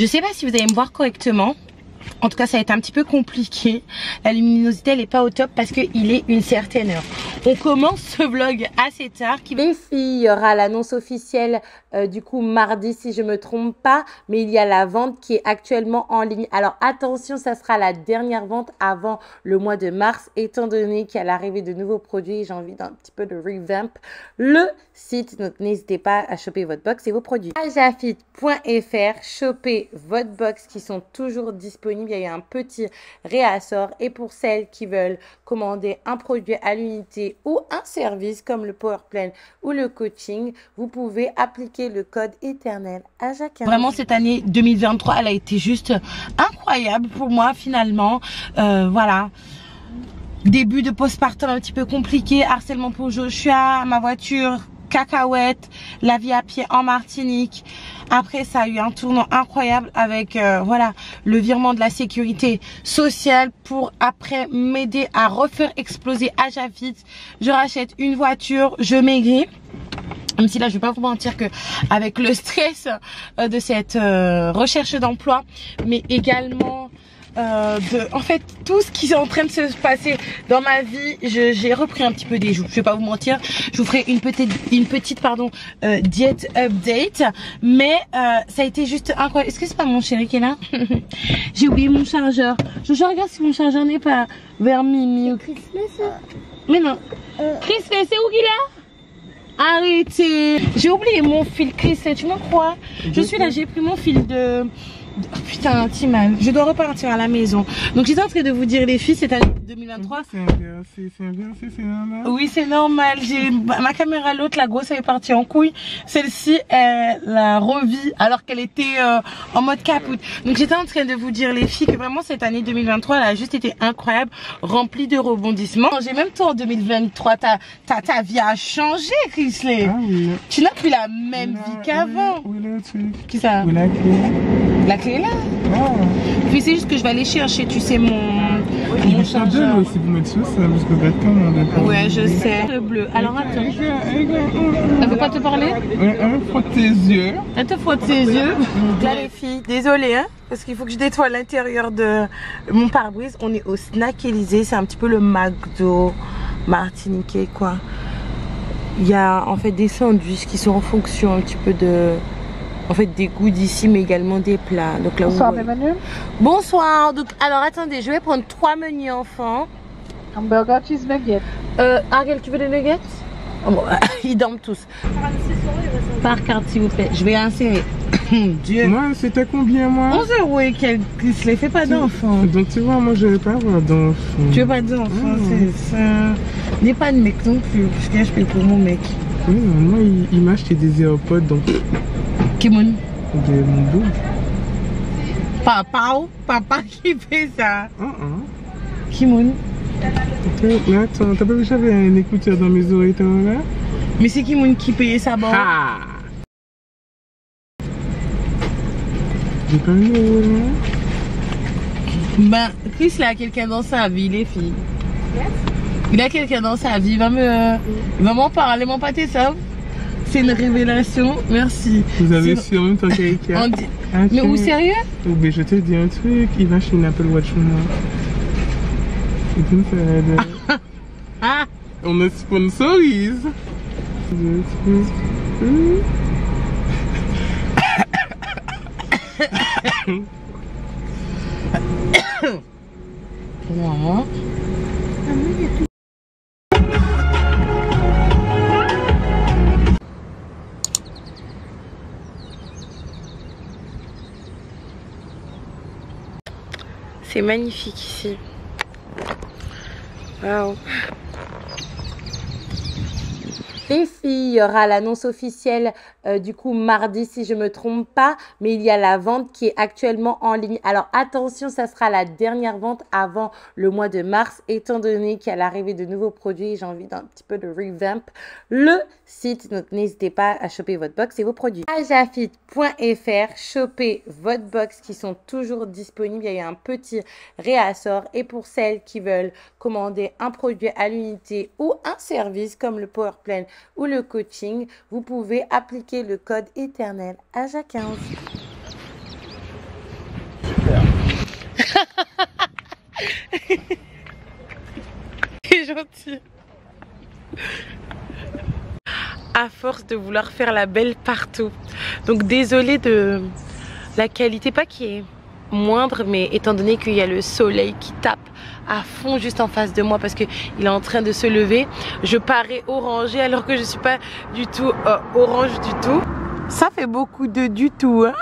Je sais pas si vous allez me voir correctement. En tout cas, ça va être un petit peu compliqué. La luminosité, elle est pas au top parce qu'il est une certaine heure. On commence ce vlog assez tard. Les filles, il y aura l'annonce officielle du coup mardi si je me trompe pas. Mais il y a la vente qui est actuellement en ligne. Alors attention, ça sera la dernière vente avant le mois de mars. Étant donné qu'il y a l'arrivée de nouveaux produits, j'ai envie d'un petit peu de revamp le site. Donc n'hésitez pas à choper votre box et vos produits. Ajafit.fr, choper votre box qui sont toujours disponibles. Il y a eu un petit réassort et pour celles qui veulent commander un produit à l'unité ou un service comme le power plan ou le coaching, vous pouvez appliquer le code éternel AJA15. Vraiment cette année 2023 elle a été juste incroyable pour moi finalement. Voilà, début de postpartum un petit peu compliqué, harcèlement pour Joshua, ma voiture cacahuète, la vie à pied en Martinique. Après, ça a eu un tournant incroyable avec voilà, le virement de la sécurité sociale pour après m'aider à refaire exploser Ajafit. Je rachète une voiture, je maigris. Même si là, je vais pas vous mentir que avec le stress de cette recherche d'emploi, mais également en fait tout ce qui est en train de se passer dans ma vie, j'ai repris un petit peu des joues. Je vais pas vous mentir, je vous ferai une petite diète update, mais ça a été juste incroyable. Est-ce que c'est pas mon chéri qui est là? J'ai oublié mon chargeur. Je regarde si mon chargeur n'est pas vers Mimi. Mais non. Chris, c'est où qu'il est? Arrêtez. J'ai oublié mon fil, Chris, tu me crois? Je suis là, j'ai pris mon fil de... Oh, putain, petit mal. Je dois repartir à la maison. Donc j'étais en train de vous dire les filles, cette année 2023. C'est normal. Oui, c'est normal. J'ai ma caméra, l'autre, la grosse, elle est partie en couille. Celle-ci, elle la revit alors qu'elle était en mode capote. Donc j'étais en train de vous dire les filles que vraiment cette année 2023, elle a juste été incroyable, remplie de rebondissements. J'ai même toi en 2023, ta vie a changé, Chrisley. Ah oui. Tu n'as plus la même vie qu'avant. Oui, le truc. Qui ça? Oui, la clé. La clé est là. Ah. Puis c'est juste que je vais aller chercher, tu sais, mon chargeur. aussi pour mettre sur ça, parce que bête comme on Ouais, je sais. Le bleu. Alors attends. Elle veut pas te parler? Elle frotte tes yeux. Elle te frotte ses yeux. Là les filles, désolée hein, parce qu'il faut que je nettoie l'intérieur de mon pare-brise. On est au Snack Élysée, c'est un petit peu le McDo martiniquais quoi. Il y a en fait des sandwichs qui sont en fonction un petit peu de... En fait des goûts d'ici mais également des plats. Donc là, bonsoir mes menus. Bonsoir. Donc alors attendez, je vais prendre 3 menus enfants. Hamburger, cheese nugget. Ariel, tu veux des nuggets? Oh, bon, ils dorment tous. Par carte s'il vous plaît. Je vais insérer. Dieu. Moi, c'était combien moi? 11 € et quelques. Je les fais pas d'enfants. Donc tu vois, moi je vais pas avoir d'enfants. Tu veux pas d'enfants? C'est ça. N'est pas de mec non plus. Parce que je paye pour mon mec. Oui, moi il m'a acheté des AirPods donc. Kimon. De mon dos. Papa qui fait ça. Kimon. Mais attends, t'as pas vu que j'avais un écouteur dans mes oreilles là? Mais c'est Kimon qui payait sa banque. Ah. J'ai pas eu là. Ben, Chris il a quelqu'un dans sa vie, les filles. Il a quelqu'un dans sa vie, il va m'en parler, mon pâté ça. C'est une révélation, merci. Vous avez su en même temps quelqu'un. Mais où sérieux? Mais je te dis un truc, il va chez une Apple Watch moi. C'est une fête. On me sponsorise. Wow. C'est magnifique ici. Waouh. Les filles, il y aura l'annonce officielle du coup mardi si je me trompe pas, mais il y a la vente qui est actuellement en ligne. Alors attention, ça sera la dernière vente avant le mois de mars, étant donné qu'il y a l'arrivée de nouveaux produits. J'ai envie d'un petit peu de revamp le site, donc n'hésitez pas à choper votre box et vos produits. Ajafit.fr, choper votre box qui sont toujours disponibles. Il y a eu un petit réassort et pour celles qui veulent commander un produit à l'unité ou un service comme le power plan ou le coaching, vous pouvez appliquer le code éternel AJA15. C'est gentil. À force de vouloir faire la belle partout. Donc désolée de la qualité, pas qui est moindre, mais étant donné qu'il y a le soleil qui tape à fond juste en face de moi parce qu'il est en train de se lever, je parais orangée alors que je suis pas du tout orange du tout. Ça fait beaucoup de du tout, hein.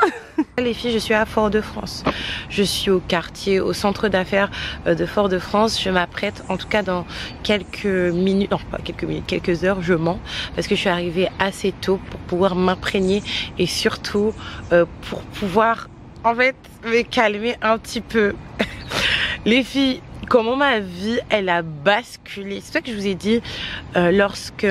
Les filles, je suis à Fort-de-France. Je suis au quartier, au centre d'affaires de Fort-de-France. Je m'apprête, en tout cas dans quelques minutes, non pas quelques minutes, quelques heures, je mens. Parce que je suis arrivée assez tôt pour pouvoir m'imprégner et surtout pour pouvoir, en fait, me calmer un petit peu. Les filles, comment ma vie, elle a basculé. C'est ça que je vous ai dit lorsque...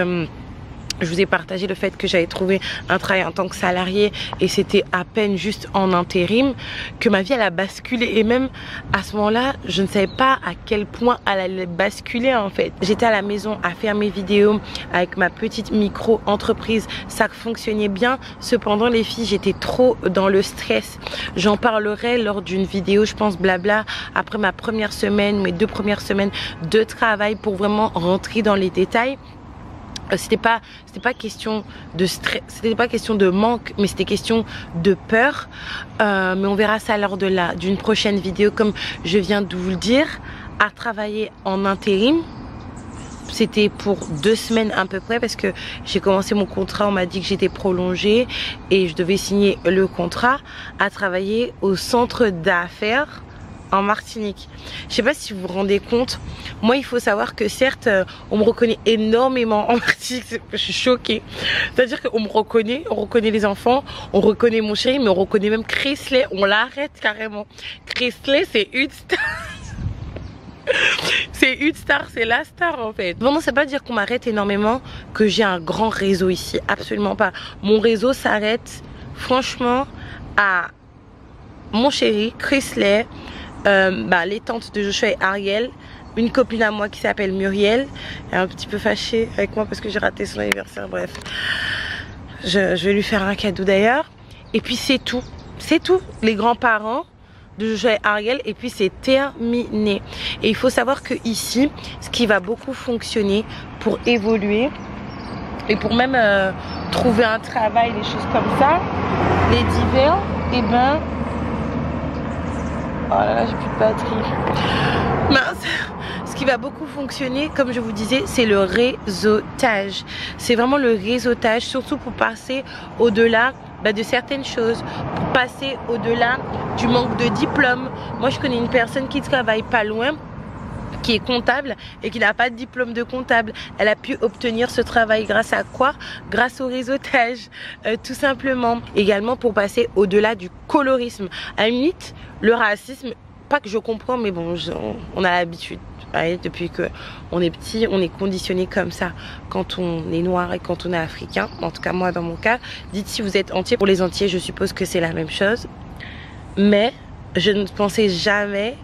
je vous ai partagé le fait que j'avais trouvé un travail en tant que salarié et c'était à peine juste en intérim, que ma vie elle a basculé et même à ce moment-là je ne savais pas à quel point elle allait basculer en fait. J'étais à la maison à faire mes vidéos avec ma petite micro-entreprise, ça fonctionnait bien, cependant les filles j'étais trop dans le stress. J'en parlerai lors d'une vidéo je pense blabla après ma première semaine, mes 2 premières semaines de travail pour vraiment rentrer dans les détails. C'était pas question de stress, c'était pas question de manque, mais c'était question de peur. Mais on verra ça lors d'une prochaine vidéo, comme je viens de vous le dire. À travailler en intérim, c'était pour 2 semaines à peu près parce que j'ai commencé mon contrat, on m'a dit que j'étais prolongée et je devais signer le contrat. À travailler au centre d'affaires en Martinique. Je sais pas si vous vous rendez compte, moi il faut savoir que certes on me reconnaît énormément en Martinique, je suis choquée, c'est à dire qu'on me reconnaît, on reconnaît les enfants, on reconnaît mon chéri, mais on reconnaît même Chrisley, on l'arrête carrément. Chrisley c'est une star. C'est une star, c'est la star en fait. Bon non, c'est pas dire qu'on m'arrête énormément, que j'ai un grand réseau ici, absolument pas. Mon réseau s'arrête franchement à mon chéri, Chrisley, les tantes de Joshua et Ariel, une copine à moi qui s'appelle Muriel, elle est un petit peu fâchée avec moi parce que j'ai raté son anniversaire, bref. Je vais lui faire un cadeau d'ailleurs. Et puis c'est tout, les grands-parents de Joshua et Ariel, et puis c'est terminé. Et il faut savoir que ici, ce qui va beaucoup fonctionner pour évoluer et pour même trouver un travail, des choses comme ça, les divers, et ben... Oh là là, j'ai plus de batterie. Mince. Ce qui va beaucoup fonctionner, comme je vous disais, c'est le réseautage. C'est vraiment le réseautage, surtout pour passer au-delà de certaines choses, pour passer au-delà du manque de diplôme. Moi, je connais une personne qui travaille pas loin, qui est comptable et qui n'a pas de diplôme de comptable. Elle a pu obtenir ce travail grâce à quoi? Grâce au réseautage, tout simplement. Également pour passer au-delà du colorisme. À la limite, le racisme, pas que je comprends, mais bon, on a l'habitude. Depuis que on est petit, on est conditionné comme ça quand on est noir et quand on est africain. En tout cas moi dans mon cas, dites si vous êtes entier. Pour les entiers, je suppose que c'est la même chose. Mais je ne pensais jamais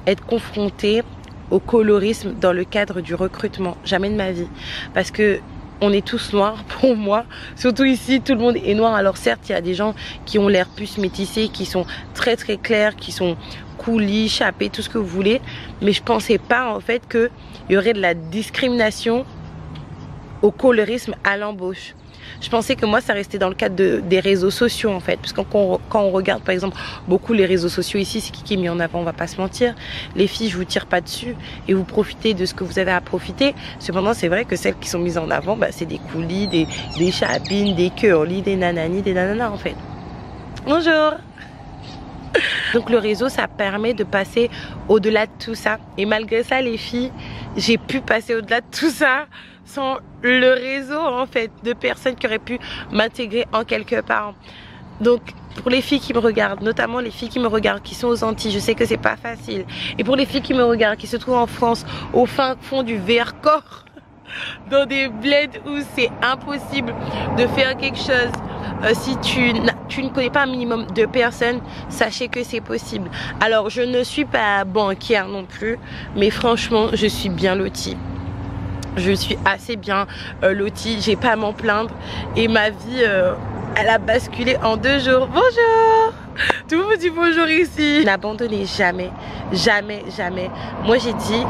être confrontée au colorisme dans le cadre du recrutement, jamais de ma vie, parce que on est tous noirs pour moi, surtout ici tout le monde est noir. Alors certes il y a des gens qui ont l'air plus métissés, qui sont très très clairs, qui sont coulis, chapés, tout ce que vous voulez, mais je pensais pas en fait qu'il y aurait de la discrimination au colorisme à l'embauche. Je pensais que moi ça restait dans le cadre des réseaux sociaux en fait, parce que quand on regarde par exemple beaucoup les réseaux sociaux ici, c'est qui est mis en avant, on va pas se mentir. Les filles, je vous tire pas dessus et vous profitez de ce que vous avez à profiter. Cependant c'est vrai que celles qui sont mises en avant, c'est des coulis, des chapines, des curly, des nanani, des nananas en fait. Bonjour. Donc le réseau ça permet de passer au-delà de tout ça, et malgré ça les filles, j'ai pu passer au-delà de tout ça sans le réseau en fait de personnes qui auraient pu m'intégrer en quelque part. Donc pour les filles qui me regardent, notamment les filles qui me regardent qui sont aux Antilles, je sais que c'est pas facile, et pour les filles qui me regardent qui se trouvent en France au fin fond du Vercors, dans des bleds où c'est impossible de faire quelque chose, si tu ne connais pas un minimum de personnes, sachez que c'est possible. Alors je ne suis pas banquière non plus, mais franchement je suis bien lotie. Je suis assez bien lotie, j'ai pas à m'en plaindre, et ma vie elle a basculé en 2 jours. Bonjour. Tout le monde me dit bonjour ici. N'abandonnez jamais, jamais, jamais. Moi j'ai dit,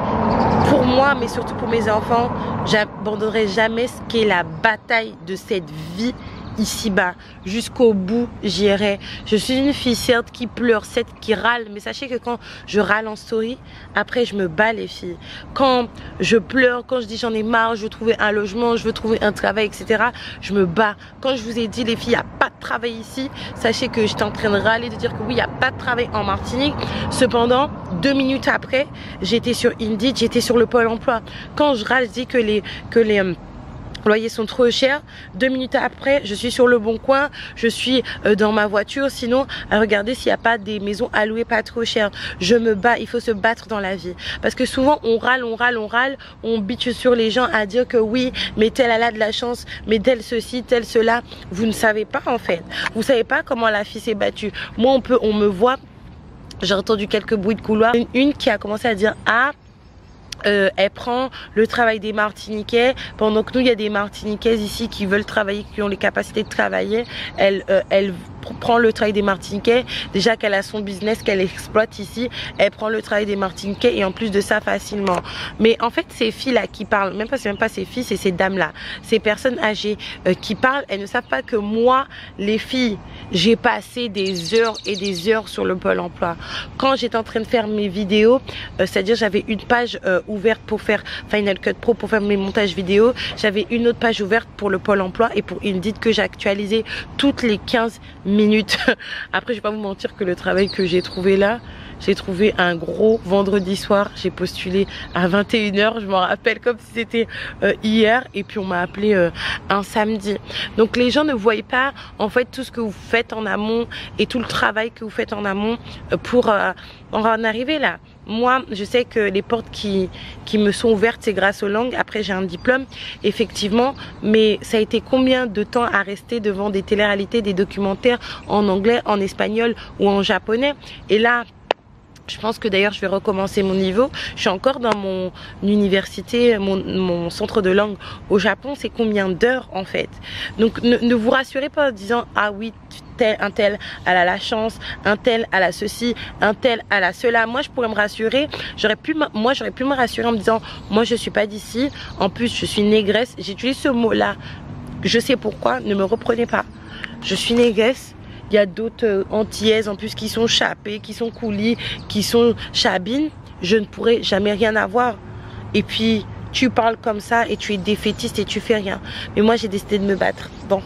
pour moi, mais surtout pour mes enfants, j'abandonnerai jamais ce qu'est la bataille de cette vie ici-bas. Jusqu'au bout, j'irai. Je suis une fille certes qui pleure, certes qui râle, mais sachez que quand je râle en story, après je me bats les filles. Quand je pleure, quand je dis j'en ai marre, je veux trouver un logement, je veux trouver un travail, etc., je me bats. Quand je vous ai dit les filles, il n'y a pas de travail ici, sachez que j'étais en train de râler, de dire que oui, il n'y a pas de travail en Martinique. Cependant, 2 minutes après, j'étais sur Indeed, j'étais sur le Pôle emploi. Quand je râle, je dis que les loyers sont trop chers. 2 minutes après, je suis sur le Bon Coin, je suis dans ma voiture. Sinon, à regarder s'il n'y a pas des maisons à louer pas trop chères. Je me bats, il faut se battre dans la vie. Parce que souvent, on râle, on bitche sur les gens à dire que oui, mais telle elle a de la chance, mais tel ceci, tel cela. Vous ne savez pas en fait. Vous savez pas comment la fille s'est battue. Moi, on me voit, j'ai entendu quelques bruits de couloir. Une qui a commencé à dire ah, elle prend le travail des Martiniquais pendant que nous il y a des Martiniquaises ici qui veulent travailler, qui ont les capacités de travailler. Elle prend le travail des Martiniquais, déjà qu'elle a son business qu'elle exploite ici, elle prend le travail des Martiniquais et en plus de ça facilement. Mais en fait ces filles là qui parlent, c'est même pas ces filles, c'est ces dames là, ces personnes âgées qui parlent, elles ne savent pas que moi les filles, j'ai passé des heures et des heures sur le Pôle emploi. Quand j'étais en train de faire mes vidéos, c'est-à-dire j'avais une page ouverte pour faire Final Cut Pro, pour faire mes montages vidéo, j'avais une autre page ouverte pour le Pôle emploi et pour Indeed que j'actualisais toutes les 15 minutes. Après je vais pas vous mentir que le travail que j'ai trouvé là, j'ai trouvé un gros vendredi soir, j'ai postulé à 21 h, je m'en rappelle comme si c'était hier, et puis on m'a appelé un samedi. Donc les gens ne voient pas en fait tout ce que vous faites en amont et tout le travail que vous faites en amont pour en arriver là. Moi, je sais que les portes qui me sont ouvertes, c'est grâce aux langues. Après, j'ai un diplôme, effectivement. Mais ça a été combien de temps à rester devant des télé-réalités, des documentaires en anglais, en espagnol ou en japonais? Et là, je pense que d'ailleurs je vais recommencer mon niveau. Je suis encore dans mon université, mon centre de langue au Japon. C'est combien d'heures en fait? Donc ne vous rassurez pas en disant ah oui, un tel elle a la chance, un tel elle a ceci, un tel elle a cela. Moi je pourrais me rassurer, j'aurais pu me rassurer en me disant moi je suis pas d'ici, en plus je suis négresse. J'utilise ce mot là, je sais pourquoi, ne me reprenez pas. Je suis négresse. Il y a d'autres antillaises en plus qui sont chapées, qui sont coulis, qui sont chabines. Je ne pourrais jamais rien avoir. Et puis tu parles comme ça et tu es défaitiste et tu fais rien. Mais moi j'ai décidé de me battre. Bon,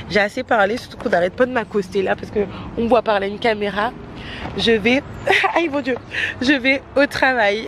j'ai assez parlé, surtout qu'on n'arrête pas de m'accoster là parce qu'on me voit parler à une caméra. Je vais, aïe mon Dieu, je vais au travail.